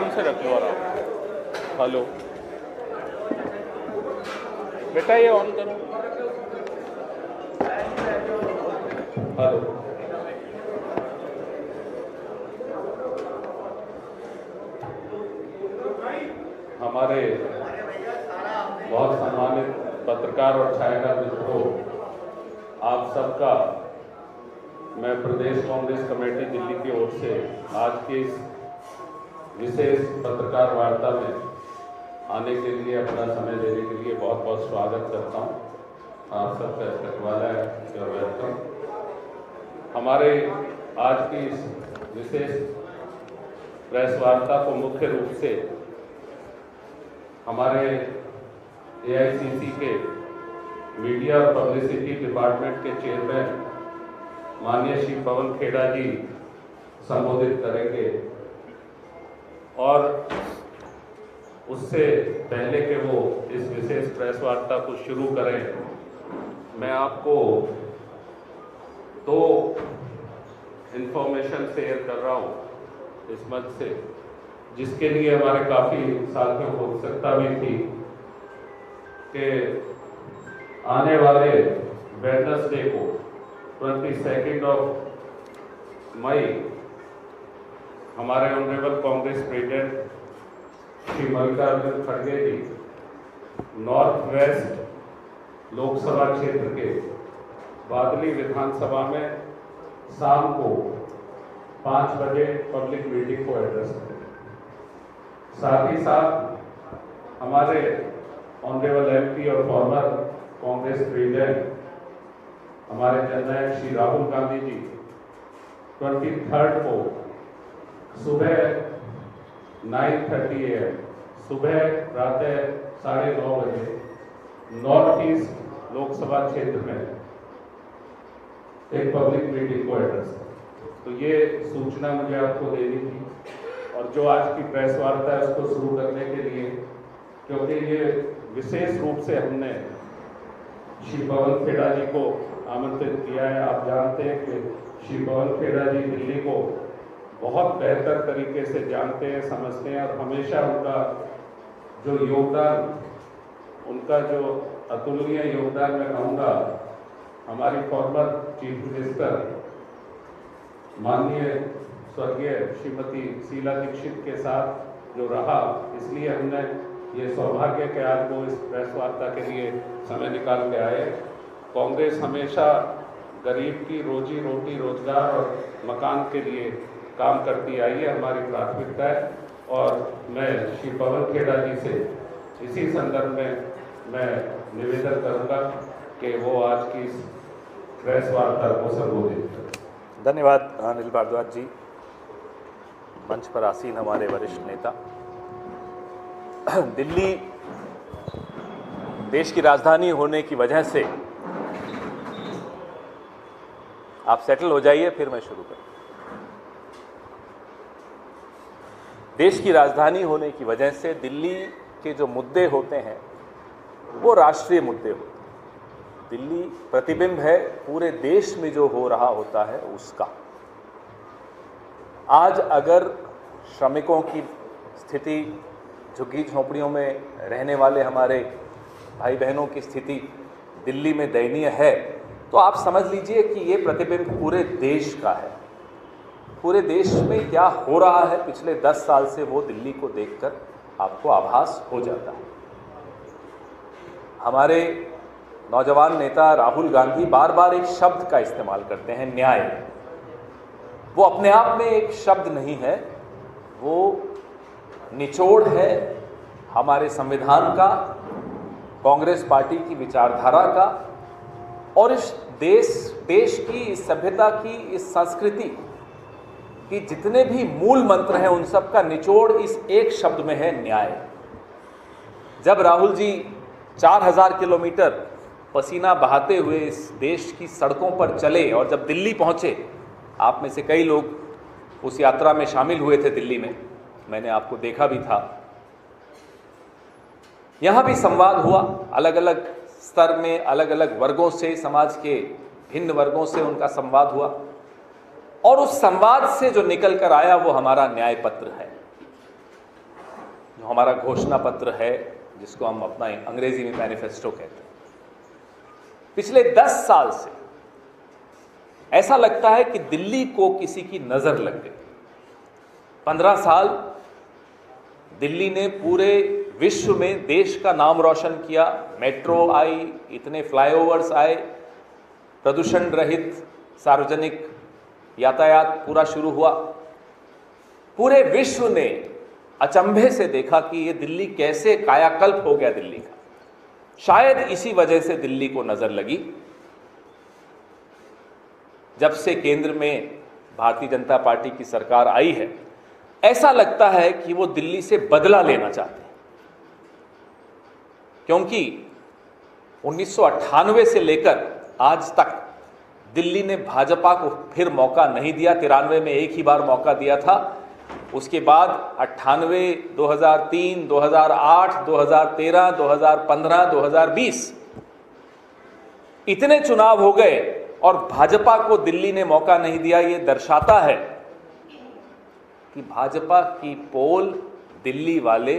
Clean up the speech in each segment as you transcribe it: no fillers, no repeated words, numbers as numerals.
आराम से रख लो, आराम। हेलो बेटा, ये ऑन करो। हेलो, हमारे बहुत सम्मानित पत्रकार और छायाकार मित्रों, आप सबका मैं प्रदेश कांग्रेस कमेटी दिल्ली की ओर से आज के इस विशेष पत्रकार वार्ता में आने के लिए, अपना समय देने के लिए बहुत बहुत स्वागत करता हूं। आप सबका इस्तकबाल है, वेलकम। हमारे आज की इस विशेष प्रेस वार्ता को मुख्य रूप से हमारे AICC के मीडिया और पब्लिसिटी डिपार्टमेंट के चेयरमैन माननीय श्री पवन खेड़ा जी संबोधित करेंगे, और उससे पहले कि वो इस विशेष प्रेस वार्ता को शुरू करें, मैं आपको दो इन्फॉर्मेशन शेयर कर रहा हूँ इस मंच से, जिसके लिए हमारे काफ़ी साथियों को उत्सुकता भी थी कि आने वाले वेडनेसडे को 22 मई हमारे ऑनरेबल कांग्रेस प्रेसिडेंट श्री मल्लिकार्जुन खड़गे जी नॉर्थ वेस्ट लोकसभा क्षेत्र के बादली विधानसभा में शाम को 5 बजे पब्लिक मीटिंग को एड्रेस करेंगे। साथ ही साथ हमारे ऑनरेबल MP और फॉर्मर कांग्रेस प्रेसिडेंट हमारे जननायक श्री राहुल गांधी जी 23 को सुबह 9:30 AM सुबह प्रातः 9:30 बजे नॉर्थ ईस्ट लोकसभा क्षेत्र में एक पब्लिक मीटिंग को एड्रेस करें। तो ये सूचना मुझे आपको देनी थी, और जो आज की प्रेस वार्ता है उसको शुरू करने के लिए, क्योंकि ये विशेष रूप से हमने श्री पवन खेड़ा जी को आमंत्रित किया है। आप जानते हैं कि श्री पवन खेड़ा जी दिल्ली को बहुत बेहतर तरीके से जानते हैं, समझते हैं, और हमेशा उनका जो योगदान, उनका जो अतुलनीय योगदान मैं कहूँगा, हमारी फॉर्मर चीफ मिनिस्टर माननीय स्वर्गीय श्रीमती शीला दीक्षित के साथ जो रहा, इसलिए हमने ये सौभाग्य के आज वो इस प्रेस वार्ता के लिए समय निकाल के आए। कांग्रेस हमेशा गरीब की रोजी रोटी, रोजगार और मकान के लिए काम करती आई है, हमारी प्राथमिकता है। और मैं श्री पवन खेड़ा जी से इसी संदर्भ में मैं निवेदन करूंगा कि वो आज की इस प्रेस वार्ता को संबोधित करें। धन्यवाद अनिल भारद्वाज जी। मंच पर आसीन हमारे वरिष्ठ नेता। दिल्ली देश की राजधानी होने की वजह से, आप सेटल हो जाइए फिर मैं शुरू करूं। देश की राजधानी होने की वजह से दिल्ली के जो मुद्दे होते हैं वो राष्ट्रीय मुद्दे होते हैं। दिल्ली प्रतिबिंब है पूरे देश में जो हो रहा होता है उसका। आज अगर श्रमिकों की स्थिति, झुग्गी झोंपड़ियों में रहने वाले हमारे भाई बहनों की स्थिति दिल्ली में दयनीय है, तो आप समझ लीजिए कि ये प्रतिबिंब पूरे देश का है। पूरे देश में क्या हो रहा है पिछले 10 साल से, वो दिल्ली को देखकर आपको आभास हो जाता है। हमारे नौजवान नेता राहुल गांधी बार बार एक शब्द का इस्तेमाल करते हैं, न्याय। वो अपने आप में एक शब्द नहीं है, वो निचोड़ है हमारे संविधान का, कांग्रेस पार्टी की विचारधारा का, और इस देश की, इस सभ्यता की, इस संस्कृति कि जितने भी मूल मंत्र हैं उन सब का निचोड़ इस एक शब्द में है, न्याय। जब राहुल जी 4000 किलोमीटर पसीना बहाते हुए इस देश की सड़कों पर चले और जब दिल्ली पहुंचे, आप में से कई लोग उस यात्रा में शामिल हुए थे दिल्ली में, मैंने आपको देखा भी था। यहाँ भी संवाद हुआ, अलग अलग स्तर में अलग अलग वर्गों से, समाज के भिन्न वर्गों से उनका संवाद हुआ, और उस संवाद से जो निकल कर आया वो हमारा न्याय पत्र है। जो हमारा घोषणा पत्र है, जिसको हम अपना अंग्रेजी में मैनिफेस्टो कहते हैं, पिछले 10 साल से ऐसा लगता है कि दिल्ली को किसी की नजर लग गई। 15 साल दिल्ली ने पूरे विश्व में देश का नाम रोशन किया। मेट्रो आई, इतने फ्लाईओवर्स आए, प्रदूषण रहित सार्वजनिक यातायात पूरा शुरू हुआ। पूरे विश्व ने अचंभे से देखा कि ये दिल्ली कैसे कायाकल्प हो गया दिल्ली का। शायद इसी वजह से दिल्ली को नजर लगी। जब से केंद्र में भारतीय जनता पार्टी की सरकार आई है, ऐसा लगता है कि वो दिल्ली से बदला लेना चाहते हैं, क्योंकि 1998 से लेकर आज तक दिल्ली ने भाजपा को फिर मौका नहीं दिया। 93 में एक ही बार मौका दिया था, उसके बाद 98, 2003, 2008, 2013, 2015, 2020 इतने चुनाव हो गए और भाजपा को दिल्ली ने मौका नहीं दिया। ये दर्शाता है कि भाजपा की पोल दिल्ली वाले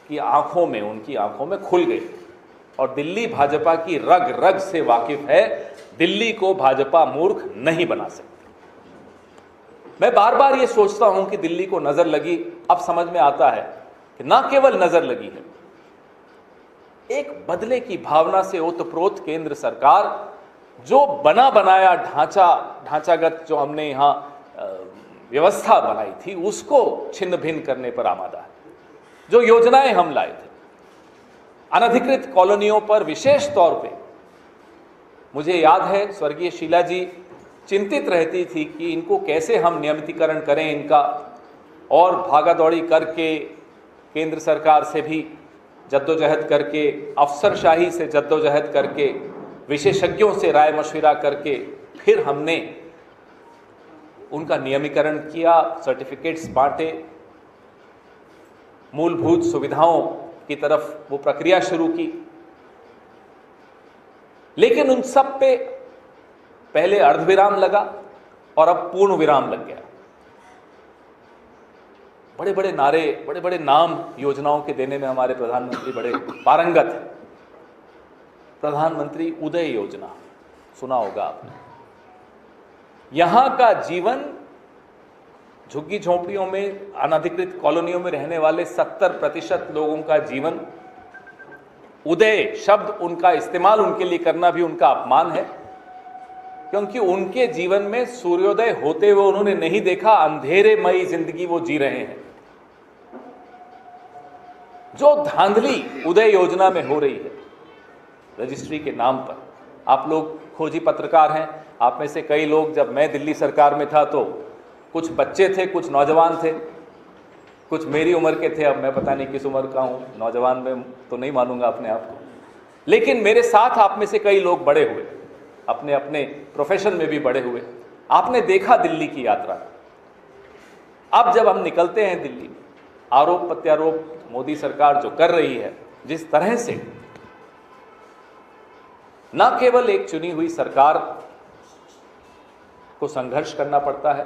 की आंखों में, उनकी आंखों में खुल गई और दिल्ली भाजपा की रग रग से वाकिफ है। दिल्ली को भाजपा मूर्ख नहीं बना सकती। मैं बार बार ये सोचता हूं कि दिल्ली को नजर लगी। अब समझ में आता है कि ना केवल नजर लगी है, एक बदले की भावना से ओतप्रोत केंद्र सरकार, जो बना बनाया ढांचागत जो हमने यहां व्यवस्था बनाई थी, उसको छिन्न भिन्न करने पर आमादा है। जो योजनाएं हम लाए थे, अनधिकृत कॉलोनियों पर विशेष तौर पे, मुझे याद है स्वर्गीय शीला जी चिंतित रहती थी कि इनको कैसे हम नियमितीकरण करें इनका, और भागादौड़ी करके केंद्र सरकार से भी जद्दोजहद करके, अफसरशाही से जद्दोजहद करके, विशेषज्ञों से राय मशविरा करके फिर हमने उनका नियमीकरण किया, सर्टिफिकेट्स बांटे, मूलभूत सुविधाओं की तरफ वो प्रक्रिया शुरू की। लेकिन उन सब पे पहले अर्धविराम लगा और अब पूर्ण विराम लग गया। बड़े बड़े नारे, बड़े बड़े नाम योजनाओं के देने में हमारे प्रधानमंत्री बड़े पारंगत हैं। प्रधानमंत्री उदय योजना सुना होगा आपने। यहां का जीवन, झुग्गी झोंपड़ियों में, अनधिकृत कॉलोनियों में रहने वाले 70% लोगों का जीवन, उदय शब्द उनका इस्तेमाल उनके लिए करना भी उनका अपमान है, क्योंकि उनके जीवन में सूर्योदय होते हुए उन्होंने नहीं देखा। अंधेरेमयी जिंदगी वो जी रहे हैं। जो धांधली उदय योजना में हो रही है रजिस्ट्री के नाम पर, आप लोग खोजी पत्रकार हैं, आप में से कई लोग, जब मैं दिल्ली सरकार में था तो कुछ बच्चे थे, कुछ नौजवान थे, कुछ मेरी उम्र के थे। अब मैं पता नहीं किस उम्र का हूं, नौजवान में तो नहीं मानूंगा अपने आप को, लेकिन मेरे साथ आप में से कई लोग बड़े हुए, अपने अपने प्रोफेशन में भी बड़े हुए। आपने देखा दिल्ली की यात्रा। अब जब हम निकलते हैं दिल्ली में, आरोप प्रत्यारोप मोदी सरकार जो कर रही है, जिस तरह से न केवल एक चुनी हुई सरकार को संघर्ष करना पड़ता है,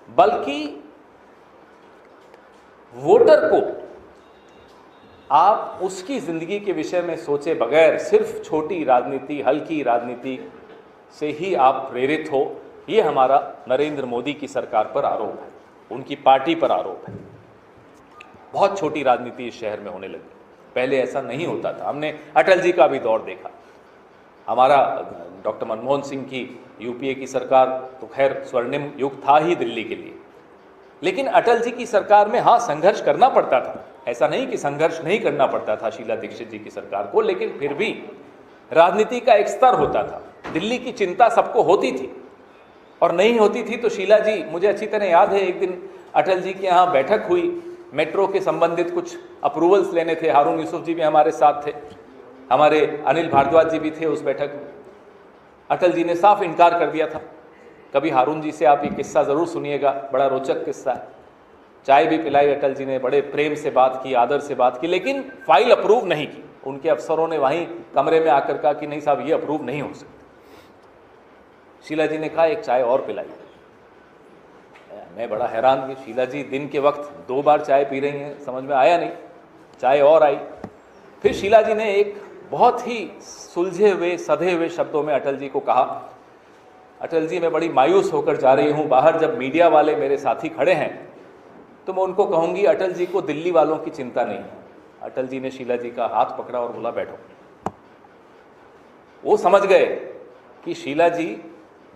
बल्कि वोटर को आप उसकी जिंदगी के विषय में सोचे बगैर सिर्फ छोटी राजनीति, हल्की राजनीति से ही आप प्रेरित हो, ये हमारा नरेंद्र मोदी की सरकार पर आरोप है, उनकी पार्टी पर आरोप है। बहुत छोटी राजनीति इस शहर में होने लगी, पहले ऐसा नहीं होता था। हमने अटल जी का भी दौर देखा, हमारा डॉक्टर मनमोहन सिंह की यूपीए की सरकार तो खैर स्वर्णिम युग था ही दिल्ली के लिए, लेकिन अटल जी की सरकार में हाँ संघर्ष करना पड़ता था, ऐसा नहीं कि संघर्ष नहीं करना पड़ता था शीला दीक्षित जी की सरकार को, लेकिन फिर भी राजनीति का एक स्तर होता था। दिल्ली की चिंता सबको होती थी, और नहीं होती थी तो शीला जी, मुझे अच्छी तरह याद है, एक दिन अटल जी के यहाँ बैठक हुई, मेट्रो के संबंधित कुछ अप्रूवल्स लेने थे। हारून यूसुफ जी भी हमारे साथ थे, हमारे अनिल भारद्वाज जी भी थे उस बैठक में। अटल जी ने साफ इनकार कर दिया था। कभी हारून जी से आप ये किस्सा ज़रूर सुनिएगा, बड़ा रोचक किस्सा है। चाय भी पिलाई अटल जी ने, बड़े प्रेम से बात की, आदर से बात की, लेकिन फाइल अप्रूव नहीं की। उनके अफसरों ने वहीं कमरे में आकर कहा कि नहीं साहब ये अप्रूव नहीं हो सकती। शीला जी ने कहा एक चाय और पिलाई। मैं बड़ा हैरान कि शीला जी दिन के वक्त 2 बार चाय पी रही हैं, समझ में आया नहीं। चाय और आई। फिर शीला जी ने एक बहुत ही सुलझे हुए सधे हुए शब्दों में अटल जी को कहा, अटल जी मैं बड़ी मायूस होकर जा रही हूँ, बाहर जब मीडिया वाले मेरे साथी खड़े हैं तो मैं उनको कहूँगी अटल जी को दिल्ली वालों की चिंता नहीं है। अटल जी ने शीला जी का हाथ पकड़ा और बोला बैठो। वो समझ गए कि शीला जी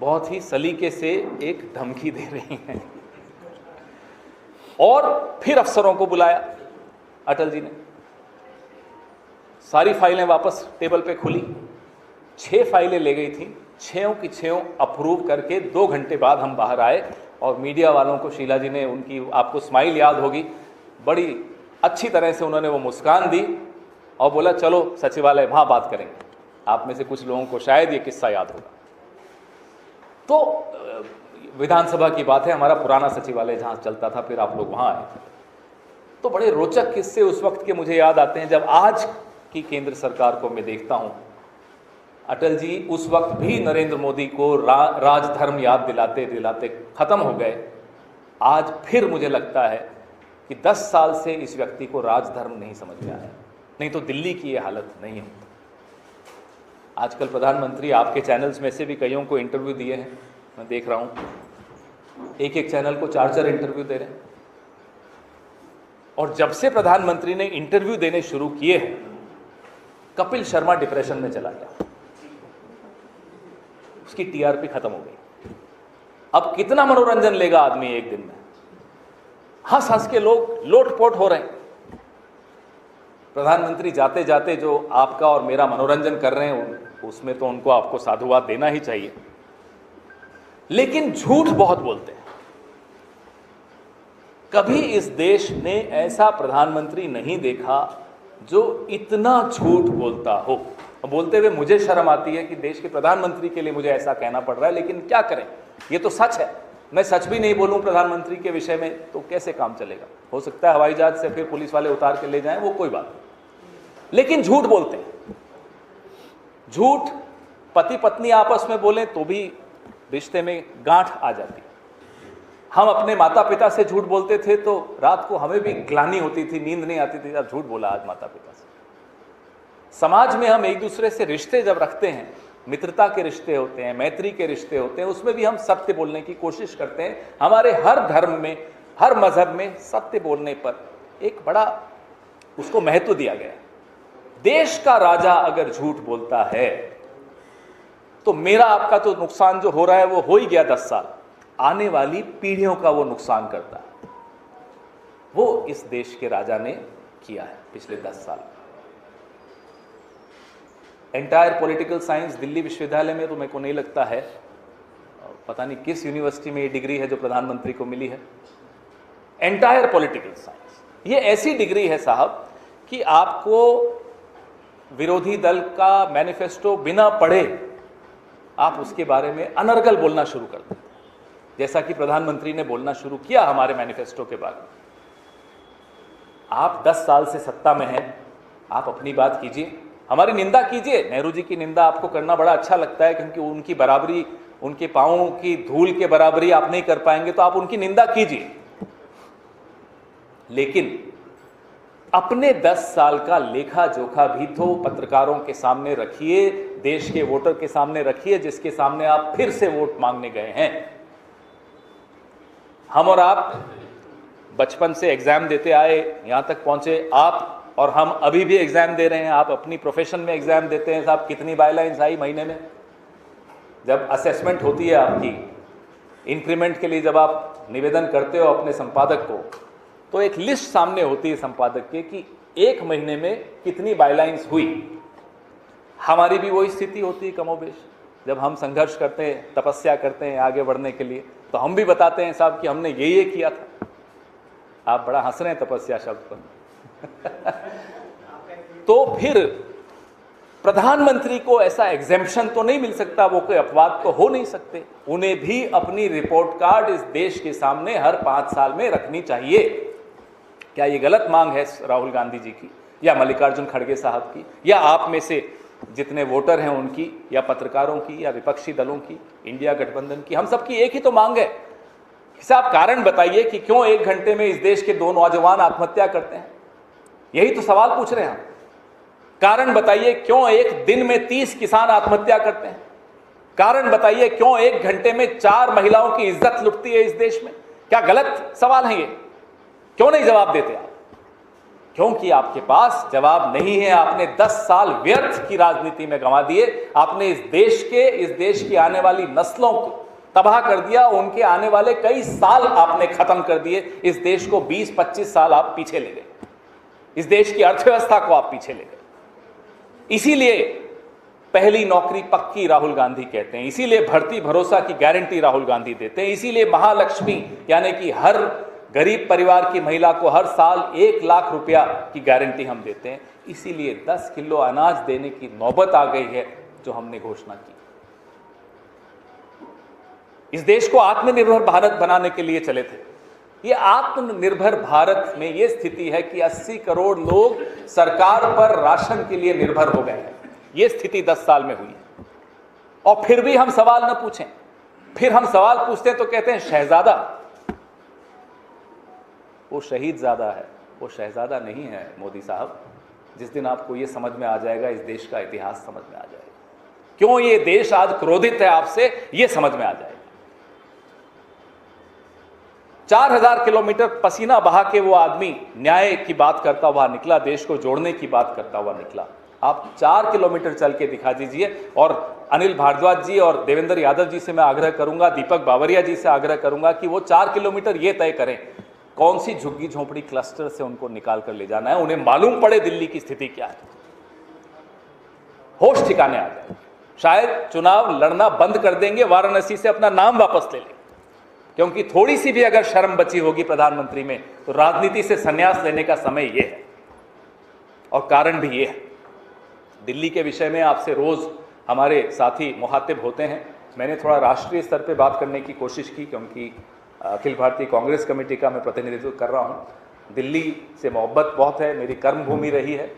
बहुत ही सलीके से एक धमकी दे रही हैं और फिर अफसरों को बुलाया अटल जी ने। सारी फाइलें वापस टेबल पे खुली, 6 फाइलें ले गई थी, 6 की 6 अप्रूव करके 2 घंटे बाद हम बाहर आए और मीडिया वालों को शीला जी ने, उनकी आपको स्माइल याद होगी, बड़ी अच्छी तरह से उन्होंने वो मुस्कान दी और बोला चलो सचिवालय वहाँ बात करेंगे। आप में से कुछ लोगों को शायद ये किस्सा याद होगा। तो विधानसभा की बात है, हमारा पुराना सचिवालय जहाँ चलता था, फिर आप लोग वहाँ आए थे। तो बड़े रोचक किस्से उस वक्त के मुझे याद आते हैं जब आज की केंद्र सरकार को मैं देखता हूँ। अटल जी उस वक्त भी नरेंद्र मोदी को राजधर्म याद दिलाते दिलाते खत्म हो गए। आज फिर मुझे लगता है कि 10 साल से इस व्यक्ति को राजधर्म नहीं समझ में आया, नहीं तो दिल्ली की ये हालत नहीं होती। आजकल प्रधानमंत्री आपके चैनल्स में से भी कईयों को इंटरव्यू दिए हैं, मैं देख रहा हूँ, एक चैनल को 4 इंटरव्यू दे रहे हैं। और जब से प्रधानमंत्री ने इंटरव्यू देने शुरू किए हैं, कपिल शर्मा डिप्रेशन में चला गया, उसकी टीआरपी खत्म हो गई। अब कितना मनोरंजन लेगा आदमी एक दिन में? हंस हंस के लोग लोटपोट हो रहे हैं। प्रधानमंत्री जाते जाते जो आपका और मेरा मनोरंजन कर रहे हैं, उसमें तो उनको आपको साधुवाद देना ही चाहिए, लेकिन झूठ बहुत बोलते हैं। कभी इस देश ने ऐसा प्रधानमंत्री नहीं देखा जो इतना झूठ बोलता हो। बोलते हुए मुझे शर्म आती है कि देश के प्रधानमंत्री के लिए मुझे ऐसा कहना पड़ रहा है, लेकिन क्या करें, ये तो सच है। मैं सच भी नहीं बोलूं प्रधानमंत्री के विषय में तो कैसे काम चलेगा? हो सकता है हवाई जहाज से फिर पुलिस वाले उतार के ले जाएं, वो कोई बात नहीं, लेकिन झूठ बोलते हैं। झूठ पति पत्नी आपस में बोलें तो भी रिश्ते में गांठ आ जाती है। हम अपने माता पिता से झूठ बोलते थे तो रात को हमें भी ग्लानि होती थी, नींद नहीं आती थी, अब झूठ बोला आज माता पिता से। समाज में हम एक दूसरे से रिश्ते जब रखते हैं, मित्रता के रिश्ते होते हैं, मैत्री के रिश्ते होते हैं, उसमें भी हम सत्य बोलने की कोशिश करते हैं। हमारे हर धर्म में, हर मजहब में सत्य बोलने पर एक बड़ा उसको महत्व दिया गया है। देश का राजा अगर झूठ बोलता है तो मेरा आपका तो नुकसान जो हो रहा है वो हो ही गया 10 साल, आने वाली पीढ़ियों का वो नुकसान करता है। वो इस देश के राजा ने किया है पिछले 10 साल। एंटायर पॉलिटिकल साइंस दिल्ली विश्वविद्यालय में तो मेरे को नहीं लगता है, पता नहीं किस यूनिवर्सिटी में ये डिग्री है जो प्रधानमंत्री को मिली है, एंटायर पॉलिटिकल साइंस। ये ऐसी डिग्री है साहब कि आपको विरोधी दल का मैनिफेस्टो बिना पढ़े आप उसके बारे में अनर्गल बोलना शुरू कर देते हैं, जैसा कि प्रधानमंत्री ने बोलना शुरू किया हमारे मैनिफेस्टो के बारे में। आप 10 साल से सत्ता में हैं, आप अपनी बात कीजिए, हमारी निंदा कीजिए। नेहरू जी की निंदा आपको करना बड़ा अच्छा लगता है क्योंकि उनकी बराबरी, उनके पांवों की धूल के बराबरी आप नहीं कर पाएंगे, तो आप उनकी निंदा कीजिए, लेकिन अपने 10 साल का लेखा जोखा भी तो पत्रकारों के सामने रखिए, देश के वोटर के सामने रखिए, जिसके सामने आप फिर से वोट मांगने गए हैं। हम और आप बचपन से एग्जाम देते आए, यहां तक पहुंचे, आप और हम अभी भी एग्जाम दे रहे हैं। आप अपनी प्रोफेशन में एग्जाम देते हैं साहब, कितनी बायलाइंस आई महीने में? जब असेसमेंट होती है आपकी, इंक्रीमेंट के लिए जब आप निवेदन करते हो अपने संपादक को, तो एक लिस्ट सामने होती है संपादक के कि 1 महीने में कितनी बायलाइंस हुई। हमारी भी वही स्थिति होती है कमोबेश। जब हम संघर्ष करते हैं, तपस्या करते हैं आगे बढ़ने के लिए, तो हम भी बताते हैं साहब कि हमने ये किया था। आप बड़ा हंस रहे हैं तपस्या शब्द पर। तो फिर प्रधानमंत्री को ऐसा एग्जेम्पशन तो नहीं मिल सकता, वो कोई अपवाद तो हो नहीं सकते। उन्हें भी अपनी रिपोर्ट कार्ड इस देश के सामने हर 5 साल में रखनी चाहिए। क्या ये गलत मांग है राहुल गांधी जी की, या मल्लिकार्जुन खड़गे साहब की, या आप में से जितने वोटर हैं उनकी, या पत्रकारों की, या विपक्षी दलों की, इंडिया गठबंधन की? हम सबकी एक ही तो मांग है साहब कारण बताइए कि क्यों 1 घंटे में इस देश के 2 नौजवान आत्महत्या करते हैं? यही तो सवाल पूछ रहे हैं हम। कारण बताइए क्यों एक दिन में 30 किसान आत्महत्या करते हैं? कारण बताइए क्यों 1 घंटे में 4 महिलाओं की इज्जत लुटती है इस देश में? क्या गलत सवाल है ये? क्यों नहीं जवाब देते आप? क्योंकि आपके पास जवाब नहीं है। आपने 10 साल व्यर्थ की राजनीति में गंवा दिए। आपने इस देश की आने वाली नस्लों को तबाह कर दिया। उनके आने वाले कई साल आपने खत्म कर दिए। इस देश को 20-25 साल आप पीछे ले गए। इस देश की अर्थव्यवस्था को आप पीछे ले गए। इसीलिए पहली नौकरी पक्की राहुल गांधी कहते हैं, इसीलिए भर्ती भरोसा की गारंटी राहुल गांधी देते हैं, इसीलिए महालक्ष्मी यानी कि हर गरीब परिवार की महिला को हर साल 1 लाख रुपया की गारंटी हम देते हैं, इसीलिए 10 किलो अनाज देने की नौबत आ गई है जो हमने घोषणा की। इस देश को आत्मनिर्भर भारत बनाने के लिए चले थे। ये आत्मनिर्भर भारत में ये स्थिति है कि 80 करोड़ लोग सरकार पर राशन के लिए निर्भर हो गए हैं। ये स्थिति 10 साल में हुई है। और फिर भी हम सवाल न पूछें। फिर हम सवाल पूछते हैं तो कहते हैं शहजादा। वो शहीद ज़्यादा है, वो शहजादा नहीं है मोदी साहब। जिस दिन आपको ये समझ में आ जाएगा, इस देश का इतिहास समझ में आ जाएगा, क्यों ये देश आज क्रोधित है आपसे, ये समझ में आ जाएगा। 4000 किलोमीटर पसीना बहा के वो आदमी न्याय की बात करता हुआ निकला, देश को जोड़ने की बात करता हुआ निकला। आप 4 किलोमीटर चल के दिखा दीजिए। और अनिल भारद्वाज जी और देवेंद्र यादव जी से मैं आग्रह करूंगा, दीपक बावरिया जी से आग्रह करूंगा कि वो 4 किलोमीटर ये तय करें कौन सी झुग्गी झोंपड़ी क्लस्टर से उनको निकाल कर ले जाना है। उन्हें मालूम पड़े दिल्ली की स्थिति क्या है, होश ठिकाने आ जाए। शायद चुनाव लड़ना बंद कर देंगे, वाराणसी से अपना नाम वापस ले लेंगे, क्योंकि थोड़ी सी भी अगर शर्म बची होगी प्रधानमंत्री में तो राजनीति से संन्यास लेने का समय यह है। और कारण भी ये है। दिल्ली के विषय में आपसे रोज हमारे साथी मुखातिब होते हैं। मैंने थोड़ा राष्ट्रीय स्तर पे बात करने की कोशिश की, क्योंकि अखिल भारतीय कांग्रेस कमेटी का मैं प्रतिनिधित्व कर रहा हूं। दिल्ली से मोहब्बत बहुत है, मेरी कर्मभूमि रही है।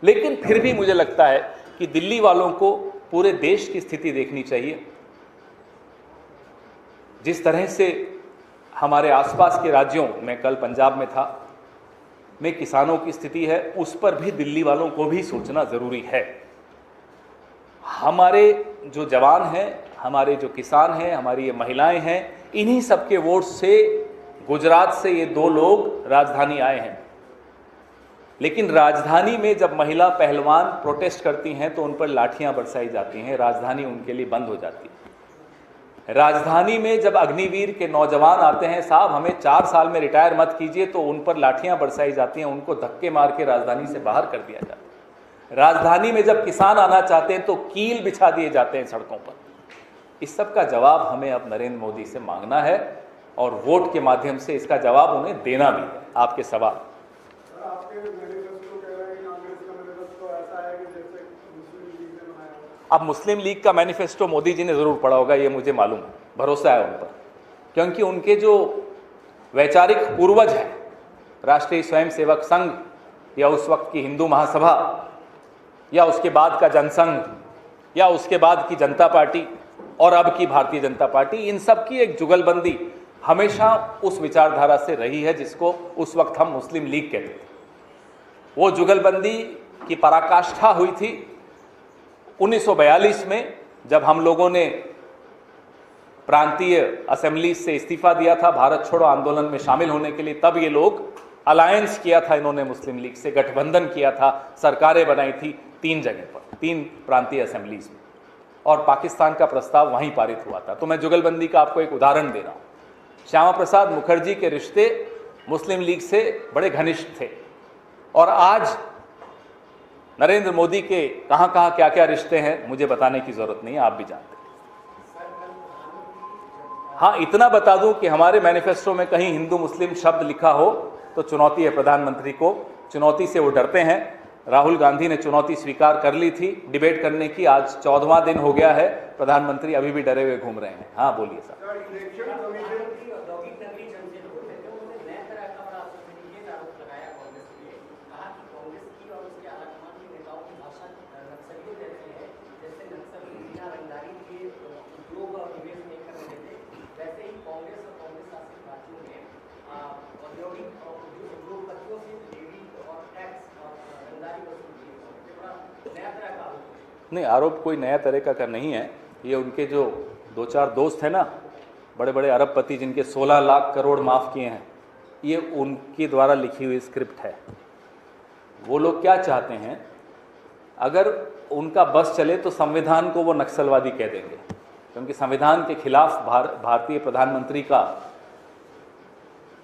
लेकिन फिर भी मुझे लगता है कि दिल्ली वालों को पूरे देश की स्थिति देखनी चाहिए। जिस तरह से हमारे आसपास के राज्यों में, कल पंजाब में था, में किसानों की स्थिति है, उस पर भी दिल्ली वालों को भी सोचना जरूरी है। हमारे जो जवान हैं, हमारे जो किसान हैं, हमारी ये महिलाएं हैं, इन्हीं सबके वोट से गुजरात से ये 2 लोग राजधानी आए हैं। लेकिन राजधानी में जब महिला पहलवान प्रोटेस्ट करती हैं तो उन पर लाठियां बरसाई जाती हैं, राजधानी उनके लिए बंद हो जाती है। राजधानी में जब अग्निवीर के नौजवान आते हैं, साहब हमें 4 साल में रिटायर मत कीजिए, तो उन पर लाठियां बरसाई जाती हैं, उनको धक्के मार के राजधानी से बाहर कर दिया जाता है। राजधानी में जब किसान आना चाहते हैं तो कील बिछा दिए जाते हैं सड़कों पर। इस सब का जवाब हमें अब नरेंद्र मोदी से मांगना है और वोट के माध्यम से इसका जवाब उन्हें देना भी है। आपके सवाल, अब मुस्लिम लीग का मैनिफेस्टो मोदी जी ने जरूर पढ़ा होगा, ये मुझे मालूम है, भरोसा है उन पर, क्योंकि उनके जो वैचारिक पूर्वज हैं, राष्ट्रीय स्वयंसेवक संघ या उस वक्त की हिंदू महासभा या उसके बाद का जनसंघ या उसके बाद की जनता पार्टी और अब की भारतीय जनता पार्टी, इन सब की एक जुगलबंदी हमेशा उस विचारधारा से रही है जिसको उस वक्त हम मुस्लिम लीग कहते थे। वो जुगलबंदी की पराकाष्ठा हुई थी 1942 में, जब हम लोगों ने प्रांतीय असेंबली से इस्तीफा दिया था भारत छोड़ो आंदोलन में शामिल होने के लिए। तब ये लोग अलायंस किया था, इन्होंने मुस्लिम लीग से गठबंधन किया था, सरकारें बनाई थी 3 जगह पर, 3 प्रांतीय असेंबलीज में, और पाकिस्तान का प्रस्ताव वहीं पारित हुआ था। तो मैं जुगलबंदी का आपको एक उदाहरण दे रहा हूँ। श्यामा प्रसाद मुखर्जी के रिश्ते मुस्लिम लीग से बड़े घनिष्ठ थे, और आज नरेंद्र मोदी के कहाँ कहाँ क्या क्या रिश्ते हैं मुझे बताने की जरूरत नहीं है, आप भी जानते हैं। हाँ, इतना बता दूं कि हमारे मैनिफेस्टो में कहीं हिंदू मुस्लिम शब्द लिखा हो तो चुनौती है प्रधानमंत्री को। चुनौती से वो डरते हैं। राहुल गांधी ने चुनौती स्वीकार कर ली थी डिबेट करने की, आज 14वां दिन हो गया है, प्रधानमंत्री अभी भी डरे हुए घूम रहे हैं। हाँ बोलिए सर। नहीं, आरोप कोई नया तरीका का नहीं है। ये उनके जो 2-4 दोस्त हैं ना, बड़े बड़े अरबपति जिनके 16 लाख करोड़ माफ़ किए हैं, ये उनके द्वारा लिखी हुई स्क्रिप्ट है। वो लोग क्या चाहते हैं, अगर उनका बस चले तो संविधान को वो नक्सलवादी कह देंगे, क्योंकि संविधान के खिलाफ भारतीय प्रधानमंत्री का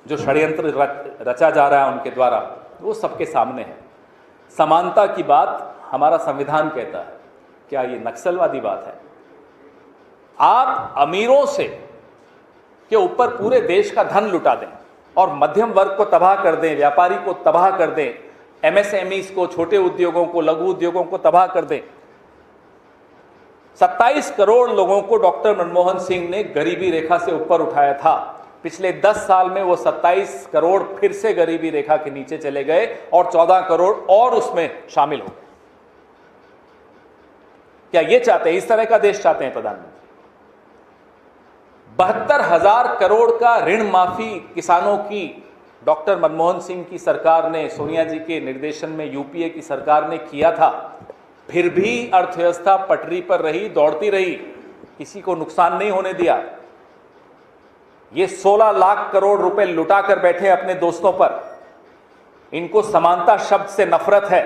जो षड्यंत्र रचा जा रहा है उनके द्वारा, वो सबके सामने है। समानता की बात हमारा संविधान कहता है, क्या ये नक्सलवादी बात है? आप अमीरों से के ऊपर पूरे देश का धन लुटा दें और मध्यम वर्ग को तबाह कर दें, व्यापारी को तबाह कर दें, एमएसएमईज को, छोटे उद्योगों को, लघु उद्योगों को तबाह कर दें। 27 करोड़ लोगों को डॉक्टर मनमोहन सिंह ने गरीबी रेखा से ऊपर उठाया था। पिछले 10 साल में वो 27 करोड़ फिर से गरीबी रेखा के नीचे चले गए और 14 करोड़ और उसमें शामिल हो गए। क्या ये चाहते हैं, इस तरह का देश चाहते हैं प्रधानमंत्री? 72,000 करोड़ का ऋण माफी किसानों की डॉक्टर मनमोहन सिंह की सरकार ने, सोनिया जी के निर्देशन में यूपीए की सरकार ने किया था। फिर भी अर्थव्यवस्था पटरी पर रही, दौड़ती रही, किसी को नुकसान नहीं होने दिया। ये 16 लाख करोड़ रुपए लुटा कर बैठे अपने दोस्तों पर। इनको समानता शब्द से नफरत है।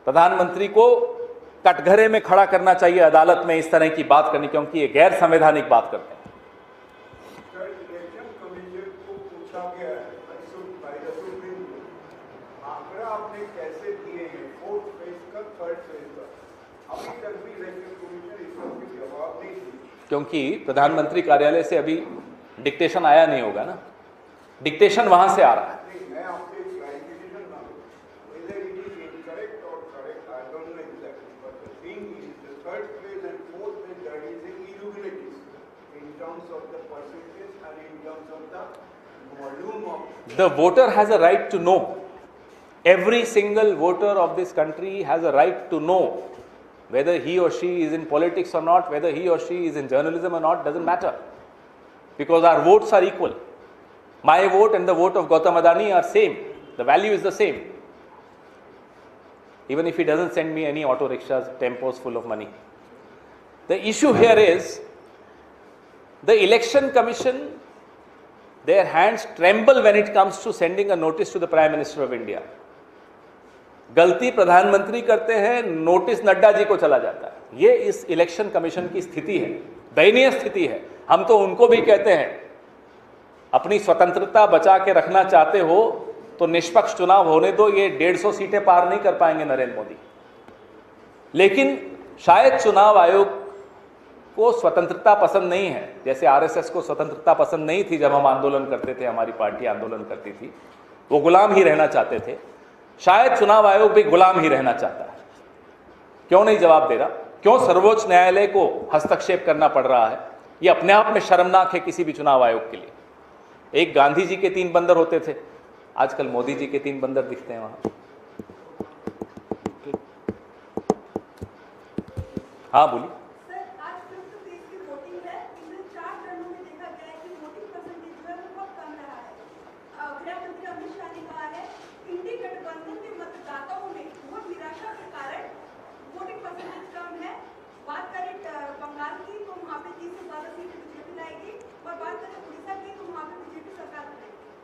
प्रधानमंत्री को कटघरे में खड़ा करना चाहिए अदालत में इस तरह की बात करनी, क्योंकि ये गैर संवैधानिक बात करते हैं। क्योंकि प्रधानमंत्री कार्यालय से अभी डिक्टेशन आया नहीं होगा ना, डिक्टेशन वहां से आ रहा है। The voter has a right to know. Every single voter of this country has a right to know whether he or she is in politics or not, whether he or she is in journalism or not, doesn't matter, because our votes are equal. My vote and the vote of Gautam Adani are same. The value is the same, even if he doesn't send me any auto rickshaws, tempos full of money. The issue here is the election commission, their hands tremble when it comes to sending a notice to the Prime Minister of India. गलती प्रधानमंत्री करते हैं, notice Nadda ji को चला जाता है। ये इस इलेक्शन कमीशन की स्थिति है, दयनीय स्थिति है। हम तो उनको भी कहते हैं, अपनी स्वतंत्रता बचा के रखना चाहते हो तो निष्पक्ष चुनाव होने दो। ये 150 सीटें पार नहीं कर पाएंगे नरेंद्र मोदी। लेकिन शायद चुनाव आयोग को स्वतंत्रता पसंद नहीं है, जैसे आरएसएस को स्वतंत्रता पसंद नहीं थी जब हम आंदोलन करते थे, हमारी पार्टी आंदोलन करती थी, वो गुलाम ही रहना चाहते थे। शायद चुनाव आयोग भी गुलाम ही रहना चाहता है। क्यों नहीं जवाब दे रहा? क्यों सर्वोच्च न्यायालय को हस्तक्षेप करना पड़ रहा है? ये अपने आप में शर्मनाक है किसी भी चुनाव आयोग के लिए। एक गांधी जी के 3 बंदर होते थे, आजकल मोदी जी के 3 बंदर दिखते हैं वहां। हाँ बोलिए।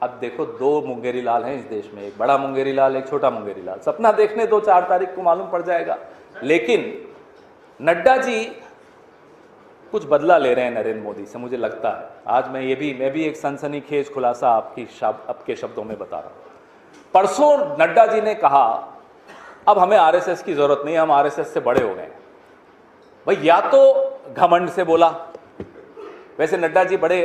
अब देखो, 2 मुंगेरी लाल हैं इस देश में, एक बड़ा मुंगेरी लाल, एक छोटा मुंगेरी लाल। सपना देखने दो, 4 तारीख को मालूम पड़ जाएगा। लेकिन नड्डा जी कुछ बदला ले रहे हैं नरेंद्र मोदी से, मुझे लगता है। आज मैं भी एक सनसनीखेज खुलासा आपके शब्दों में बता रहा हूं। परसों नड्डा जी ने कहा, अब हमें आरएसएस की जरूरत नहीं, हम आरएसएस से बड़े हो गए। भाई, या तो घमंड से बोला, वैसे नड्डा जी बड़े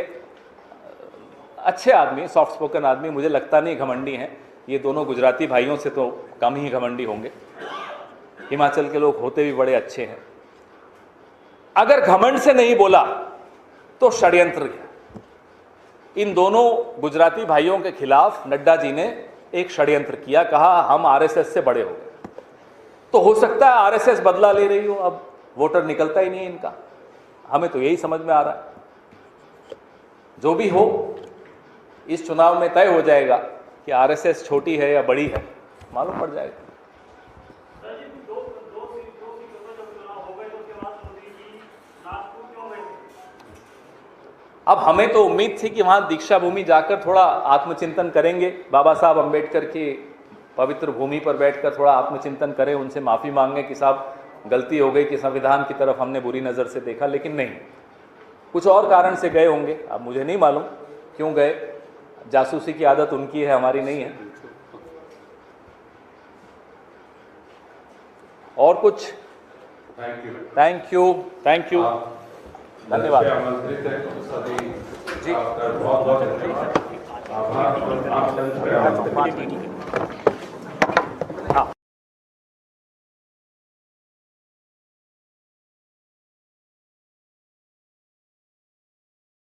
अच्छे आदमी, सॉफ्ट स्पोकन आदमी, मुझे लगता नहीं घमंडी हैं। ये दोनों गुजराती भाइयों से तो कम ही घमंडी होंगे। हिमाचल के लोग होते भी बड़े अच्छे हैं। अगर घमंड से नहीं बोला तो षड्यंत्र है। इन दोनों गुजराती भाइयों के खिलाफ नड्डा जी ने एक षड्यंत्र किया, कहा हम आरएसएस से बड़े हो गए। तो हो सकता है आरएसएस बदला ले रही हो, अब वोटर निकलता ही नहीं है इनका। हमें तो यही समझ में आ रहा है। जो भी हो, इस चुनाव में तय हो जाएगा कि आरएसएस छोटी है या बड़ी है, मालूम पड़ जाएगा। अब हमें तो उम्मीद थी कि वहाँ दीक्षा भूमि जाकर थोड़ा आत्मचिंतन करेंगे, बाबा साहब अम्बेडकर की पवित्र भूमि पर बैठकर थोड़ा आत्मचिंतन करें, उनसे माफ़ी मांगें कि साहब गलती हो गई कि संविधान की तरफ हमने बुरी नज़र से देखा, लेकिन नहीं, कुछ और कारण से गए होंगे। अब मुझे नहीं मालूम क्यों गए, जासूसी की आदत उनकी है, हमारी नहीं है। और कुछ? थैंक यू धन्यवाद जी। बहुत बहुत आभार।